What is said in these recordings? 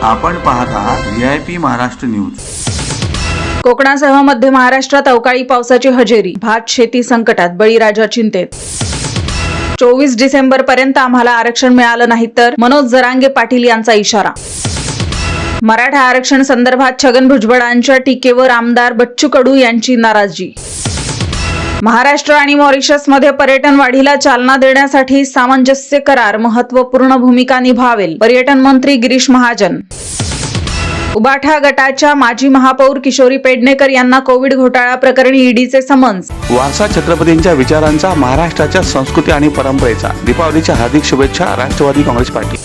आपण पाहत आहात VIP महाराष्ट्र न्यूज। कोकणासह मध्य महाराष्ट्रात अवकाळी पावसाची हजेरी, भात शेती संकटात, बळीराजा चिंतेत। 24 डिसेंबर पर्यंत आम्हाला आरक्षण मिळालं नाही तर मनोज जरांगे पाटील यांचा इशारा। मराठा आरक्षण संदर्भात छगन भुजबळांच्या टीकेवर आमदार बच्चू कडू यांची नाराजी। महाराष्ट्र आणि मॉरिशसमध्ये पर्यटन वाढीला चालना देण्यासाठी सामंजस्य करार महत्त्वपूर्ण भूमिका निभावेल, पर्यटन मंत्री गिरीश महाजन। उबाठा गटाच्या माजी महापौर किशोरी पेडणेकर यांना कोविड घोटाळा प्रकरणी ईडीचे समन्स। वारसा छत्रपतींच्या विचारांचा, महाराष्ट्राच्या संस्कृती आणि परंपरेचा दीपावलीच्या हार्दिक शुभेच्छा, राष्ट्रवादी काँग्रेस पार्टी।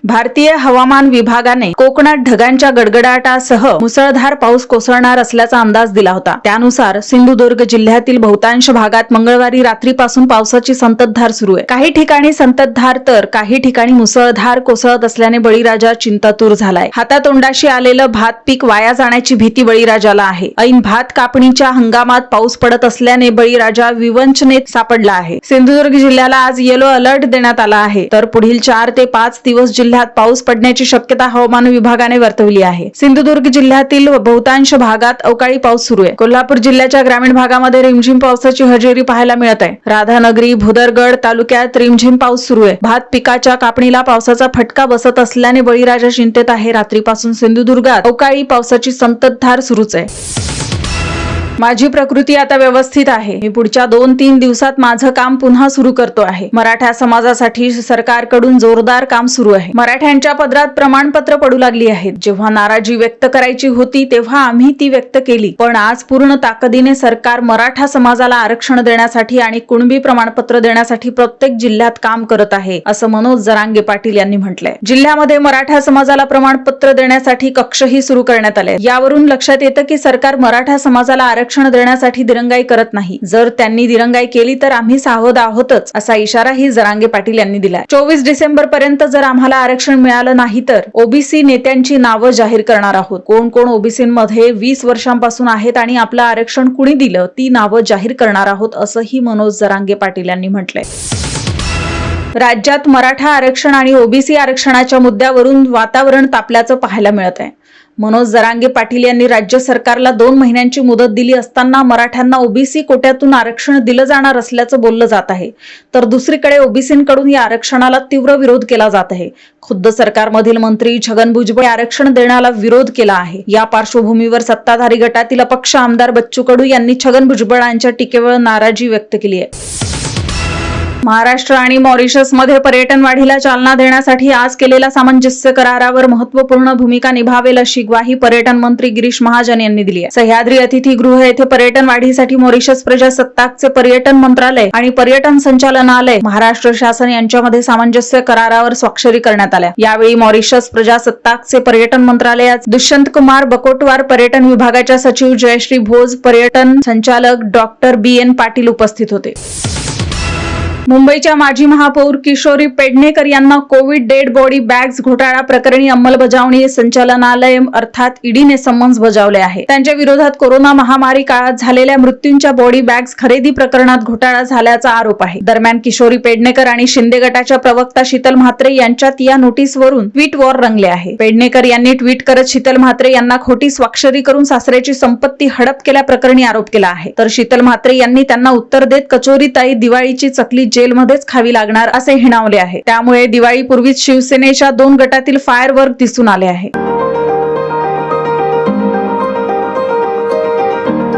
भारतीय हवामान विभागाने कोकणात ढगांच्या गडगडाटासह मुसळधार पाऊस कोसळणार असल्याचा अंदाज दिला होता। त्यानुसार सिंधुदुर्ग जिल्ह्यातील बहुतांश भागात मंगळवारी रात्रीपासून पावसाची संततधार सुरू आहे। काही ठिकाणी संततधार तर काही ठिकाणी मुसळधार कोसळत असल्याने बळीराजा चिंतातूर झालाय। हातातोंडाशी आलेलं भात पीक वाया जाण्याची भीती बळीराजाला आहे। ऐन भात कापणीच्या हंगामात पाऊस पडत असल्याने बळीराजा विवंचनेत सापडला आहे। सिंधुदुर्ग जिल्ह्याला आज येलो अलर्ट देण्यात आला आहे, तर पुढील 4 ते 5 दिवस जिल्ह्यात पाऊस पडण्याची शक्यता हवामान विभागाने वर्तवली आहे। सिंधुदुर्ग जिल्ह्यातील बहुतांश भागात अवकाळी पाऊस सुरू आहे। कोल्हापूर जिल्ह्याच्या ग्रामीण भागामध्ये रिमझिम पावसाची हजेरी पाहायला मिळत आहे। राधानगरी, भुदरगड तालुक्यात रिमझिम पाऊस सुरू आहे। भात पिकाच्या कापणीला पावसाचा फटका बसत असल्याने बळीराजा चिंतेत आहे। रात्रीपासून सिंधुदुर्गात अवकाळी पावसाची संततधार सुरूच आहे। माझी प्रकृती आता व्यवस्थित आहे। मी पुढच्या 2-3 दिवसात माझं काम पुन्हा सुरू करतो आहे। मराठा समाजासाठी सरकारकडून जोरदार काम सुरू आहे। मराठ्यांच्या पदरात प्रमाणपत्र पडू लागली आहेत। जेव्हा नाराजी व्यक्त करायची होती तेव्हा आम्ही ती व्यक्त केली, पण आज पूर्ण ताकदीने सरकार मराठा समाजाला आरक्षण देण्यासाठी आणि कुणबी प्रमाणपत्र देण्यासाठी प्रत्येक जिल्ह्यात काम करत आहे, असं मनोज जरांगे पाटील यांनी म्हटलंय। जिल्ह्यामध्ये मराठा समाजाला प्रमाणपत्र देण्यासाठी कक्षही सुरू करण्यात आले। यावरून लक्षात येतं की सरकार मराठा समाजाला आरक्षण देण्यासाठी दिरंगाई करत नाही। जर त्यांनी दिरंगाई केली तर आम्ही सावध आहोतच, असा इशाराही जरांगे पाटील यांनी दिलाय। 24 डिसेंबर पर्यंत जर आम्हाला आरक्षण मिळालं नाही तर ओबीसी नेत्यांची नावं जाहीर करणार आहोत। कोण कोण ओबीसीमध्ये 20 वर्षांपासून आहेत आणि आपलं आरक्षण कुणी दिलं ती नावं जाहीर करणार आहोत, असंही मनोज जरांगे पाटील यांनी म्हटलंय। राज्यात मराठा आरक्षण आणि ओबीसी आरक्षणाच्या मुद्द्यावरून वातावरण तापल्याचं पाहायला मिळत आहे। मनोज जरांगे पाटील यांनी राज्य सरकारला 2 महिन्यांची मुदत दिली असताना मराठ्यांना ओबीसी कोट्यातून आरक्षण दिलं जाणार असल्याचं बोललं जात आहे, तर दुसरीकडे ओबीसींकडून या आरक्षणाला तीव्र विरोध केला जात आहे। खुद्द सरकारमधील मंत्री छगन भुजबळ आरक्षण देण्याला विरोध केला आहे। या पार्श्वभूमीवर सत्ताधारी गटातील अपक्ष आमदार बच्चू कडू यांनी छगन भुजबळांच्या टीकेवर नाराजी व्यक्त केली आहे। महाराष्ट्र आणि मॉरिशसमध्ये पर्यटन वाढीला चालना देण्यासाठी आज केलेल्या सामंजस्य करारावर महत्त्वपूर्ण भूमिका निभावेल अशी ग्वाही पर्यटन मंत्री गिरीश महाजन यांनी दिली आहे। सह्याद्री अतिथीगृह येथे पर्यटन वाढीसाठी मॉरिशस प्रजासत्ताकचे पर्यटन मंत्रालय आणि पर्यटन संचालनालय, महाराष्ट्र शासन यांच्यामध्ये सामंजस्य करारावर स्वाक्षरी करण्यात आल्या। यावेळी मॉरिशस प्रजासत्ताकचे पर्यटन मंत्रालयात दुष्यंत कुमार बकोटवार, पर्यटन विभागाच्या सचिव जयश्री भोज, पर्यटन संचालक डॉक्टर BN पाटील उपस्थित होते। मुंबईच्या माजी महापौर किशोरी पेडणेकर यांना कोविड डेड बॉडी बॅग्स घोटाळा प्रकरणी अंमलबजावणी संचालनालय अर्थात ईडीने समन्स बजावले आहे। त्यांच्या विरोधात कोरोना महामारी काळात झालेल्या मृत्यूंच्या बॉडी बॅग्स खरेदी प्रकरणात घोटाळा झाल्याचा आरोप आहे। दरम्यान किशोरी पेडणेकर आणि शिंदे गटाच्या प्रवक्ता शीतल म्हात्रे यांच्यात या नोटीसवरून ट्विट वॉर रंगले आहे। पेडणेकर यांनी ट्विट करत शीतल म्हात्रे यांना खोटी स्वाक्षरी करून सासऱ्याची संपत्ती हडप केल्याप्रकरणी आरोप केला आहे, तर शीतल म्हात्रे यांनी त्यांना उत्तर देत कचोरीताई दिवाळीची चकली जेलमध्येच खावी लागणार असे हिणावले आहे। त्यामुळे दिवाळीपूर्वीच शिवसेनेच्या 2 गटातील फायरवर्क दिसून आले आहे।